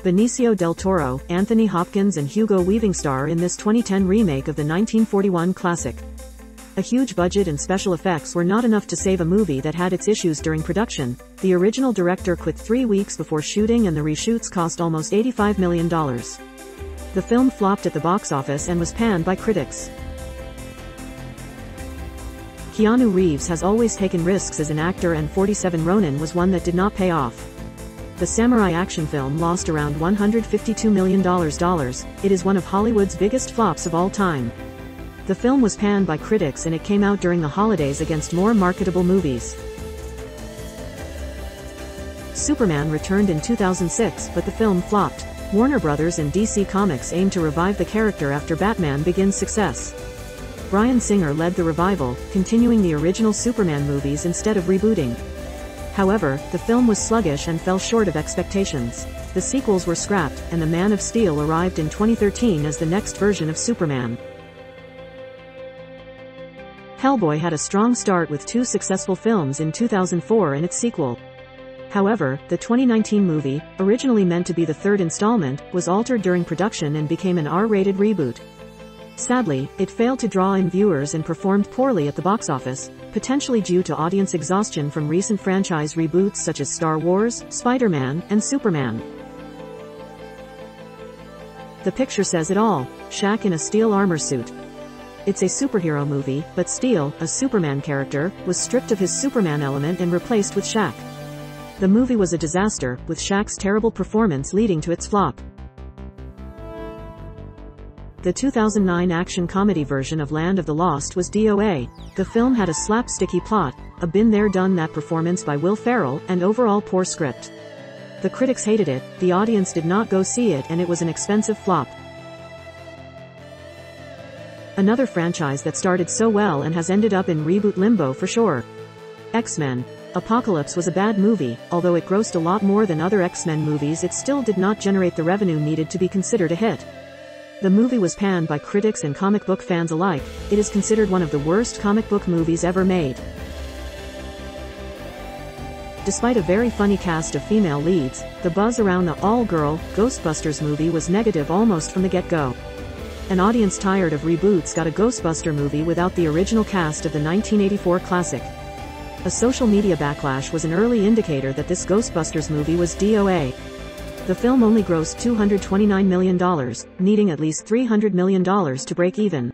Benicio del Toro, Anthony Hopkins and Hugo Weaving star in this 2010 remake of the 1941 classic. A huge budget and special effects were not enough to save a movie that had its issues during production. The original director quit 3 weeks before shooting and the reshoots cost almost $85 million. The film flopped at the box office and was panned by critics. Keanu Reeves has always taken risks as an actor, and 47 Ronin was one that did not pay off. The samurai action film lost around $152 million. It is one of Hollywood's biggest flops of all time. The film was panned by critics and it came out during the holidays against more marketable movies. Superman returned in 2006, but the film flopped. Warner Brothers and DC Comics aimed to revive the character after Batman Begins' success. Bryan Singer led the revival, continuing the original Superman movies instead of rebooting. However, the film was sluggish and fell short of expectations. The sequels were scrapped, and The Man of Steel arrived in 2013 as the next version of Superman. Hellboy had a strong start with 2 successful films in 2004 and its sequel. However, the 2019 movie, originally meant to be the 3rd installment, was altered during production and became an R-rated reboot. Sadly, it failed to draw in viewers and performed poorly at the box office, potentially due to audience exhaustion from recent franchise reboots such as Star Wars, Spider-Man, and Superman. The picture says it all: Shaq in a steel armor suit. It's a superhero movie, but Steel, a Superman character, was stripped of his Superman element and replaced with Shaq. The movie was a disaster, with Shaq's terrible performance leading to its flop. The 2009 action-comedy version of Land of the Lost was DOA. The film had a slapsticky plot, a been-there-done-that performance by Will Ferrell, and overall poor script. The critics hated it, the audience did not go see it, and it was an expensive flop. Another franchise that started so well and has ended up in reboot limbo for sure. X-Men. Apocalypse was a bad movie. Although it grossed a lot more than other X-Men movies, it still did not generate the revenue needed to be considered a hit. The movie was panned by critics and comic book fans alike. It is considered one of the worst comic book movies ever made. Despite a very funny cast of female leads, the buzz around the all-girl Ghostbusters movie was negative almost from the get-go. An audience tired of reboots got a Ghostbuster movie without the original cast of the 1984 classic. A social media backlash was an early indicator that this Ghostbusters movie was DOA. The film only grossed $229 million, needing at least $300 million to break even.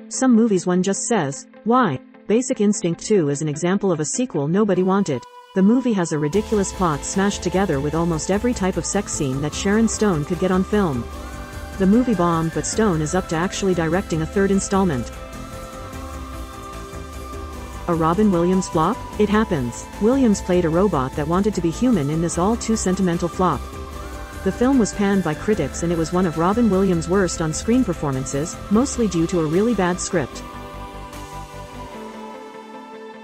Some movies one just says, why? Basic Instinct 2 is an example of a sequel nobody wanted. The movie has a ridiculous plot smashed together with almost every type of sex scene that Sharon Stone could get on film. The movie bombed, but Stone is up to actually directing a 3rd installment. A Robin Williams flop? It happens. Williams played a robot that wanted to be human in this all-too-sentimental flop. The film was panned by critics and it was one of Robin Williams' worst on-screen performances, mostly due to a really bad script.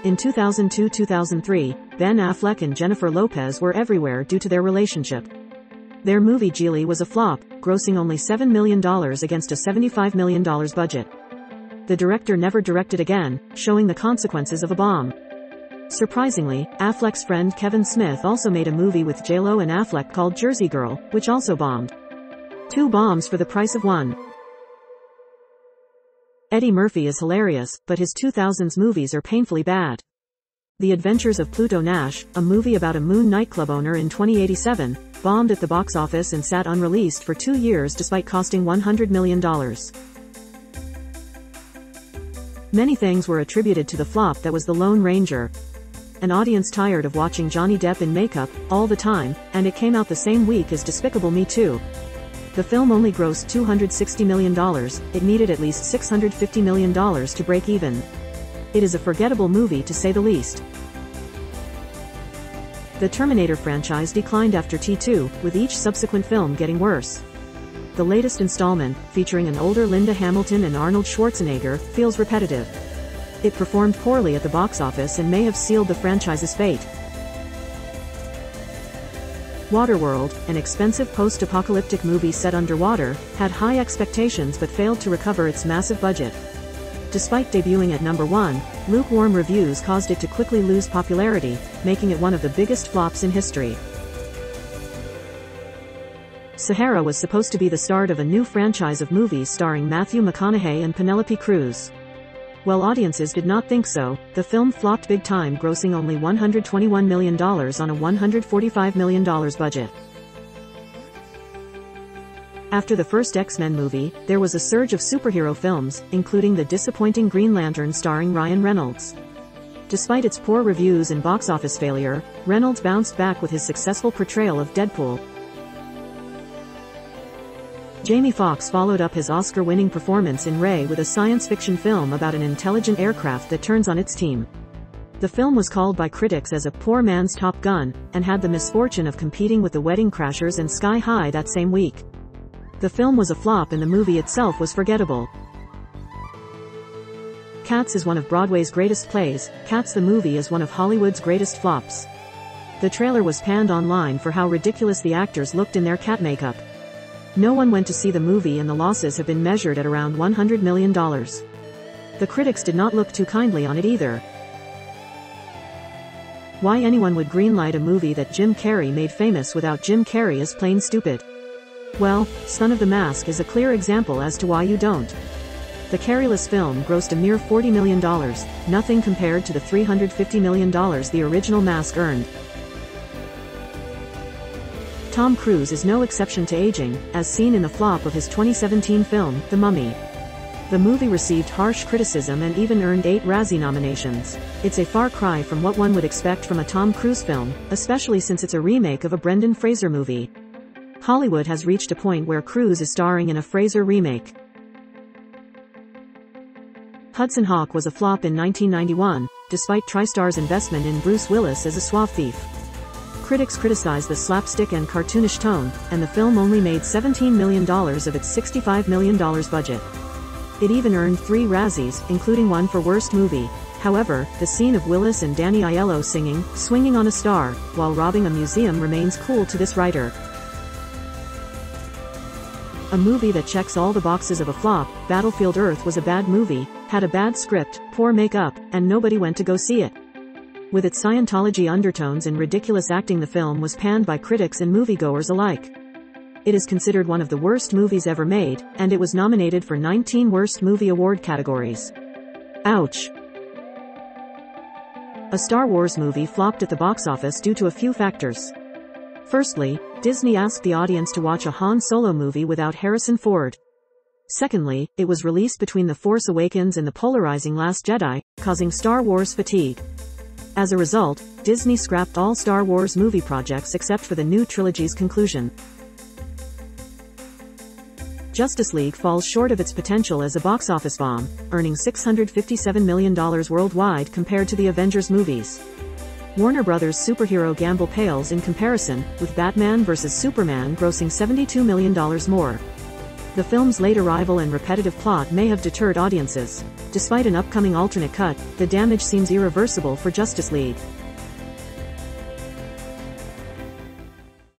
In 2002-2003, Ben Affleck and Jennifer Lopez were everywhere due to their relationship. Their movie Geely was a flop, grossing only $7 million against a $75 million budget. The director never directed again, showing the consequences of a bomb. Surprisingly, Affleck's friend Kevin Smith also made a movie with J.Lo and Affleck called Jersey Girl, which also bombed. 2 bombs for the price of 1. Eddie Murphy is hilarious, but his 2000s movies are painfully bad. The Adventures of Pluto Nash, a movie about a moon nightclub owner in 2087, bombed at the box office and sat unreleased for 2 years despite costing $100 million. Many things were attributed to the flop that was The Lone Ranger. An audience tired of watching Johnny Depp in makeup all the time, and it came out the same week as Despicable Me 2. The film only grossed $260 million, it needed at least $650 million to break even. It is a forgettable movie to say the least. The Terminator franchise declined after T2, with each subsequent film getting worse. The latest installment, featuring an older Linda Hamilton and Arnold Schwarzenegger, feels repetitive. It performed poorly at the box office and may have sealed the franchise's fate. Waterworld, an expensive post-apocalyptic movie set underwater, had high expectations but failed to recover its massive budget. Despite debuting at number 1, lukewarm reviews caused it to quickly lose popularity, making it one of the biggest flops in history. Sahara was supposed to be the start of a new franchise of movies starring Matthew McConaughey and Penelope Cruz. While audiences did not think so, the film flopped big time, grossing only $121 million on a $145 million budget. After the first X-Men movie, there was a surge of superhero films, including the disappointing Green Lantern starring Ryan Reynolds. Despite its poor reviews and box office failure, Reynolds bounced back with his successful portrayal of Deadpool. Jamie Foxx followed up his Oscar-winning performance in Ray with a science fiction film about an intelligent aircraft that turns on its team. The film was called by critics as a poor man's Top Gun, and had the misfortune of competing with The Wedding Crashers and Sky High that same week. The film was a flop and the movie itself was forgettable. Cats is one of Broadway's greatest plays. Cats the movie is one of Hollywood's greatest flops. The trailer was panned online for how ridiculous the actors looked in their cat makeup. No one went to see the movie and the losses have been measured at around $100 million. The critics did not look too kindly on it either. Why anyone would greenlight a movie that Jim Carrey made famous without Jim Carrey is plain stupid. Well, Son of the Mask is a clear example as to why you don't. The Carreyless film grossed a mere $40 million, nothing compared to the $350 million the original Mask earned. Tom Cruise is no exception to aging, as seen in the flop of his 2017 film, The Mummy. The movie received harsh criticism and even earned 8 Razzie nominations. It's a far cry from what one would expect from a Tom Cruise film, especially since it's a remake of a Brendan Fraser movie. Hollywood has reached a point where Cruise is starring in a Fraser remake. Hudson Hawk was a flop in 1991, despite TriStar's investment in Bruce Willis as a suave thief. Critics criticized the slapstick and cartoonish tone, and the film only made $17 million of its $65 million budget. It even earned 3 Razzies, including one for Worst Movie. However, the scene of Willis and Danny Aiello singing, "Swinging on a Star," while robbing a museum remains cool to this writer. A movie that checks all the boxes of a flop, Battlefield Earth was a bad movie, had a bad script, poor makeup, and nobody went to go see it. With its Scientology undertones and ridiculous acting, the film was panned by critics and moviegoers alike. It is considered one of the worst movies ever made, and it was nominated for 19 Worst Movie Award categories. Ouch. A Star Wars movie flopped at the box office due to a few factors. Firstly, Disney asked the audience to watch a Han Solo movie without Harrison Ford. Secondly, it was released between The Force Awakens and the polarizing Last Jedi, causing Star Wars fatigue. As a result, Disney scrapped all Star Wars movie projects except for the new trilogy's conclusion. Justice League falls short of its potential as a box office bomb, earning $657 million worldwide compared to the Avengers movies. Warner Bros.' superhero gamble pales in comparison, with Batman vs. Superman grossing $72 million more. The film's late arrival and repetitive plot may have deterred audiences. Despite an upcoming alternate cut, the damage seems irreversible for Justice League.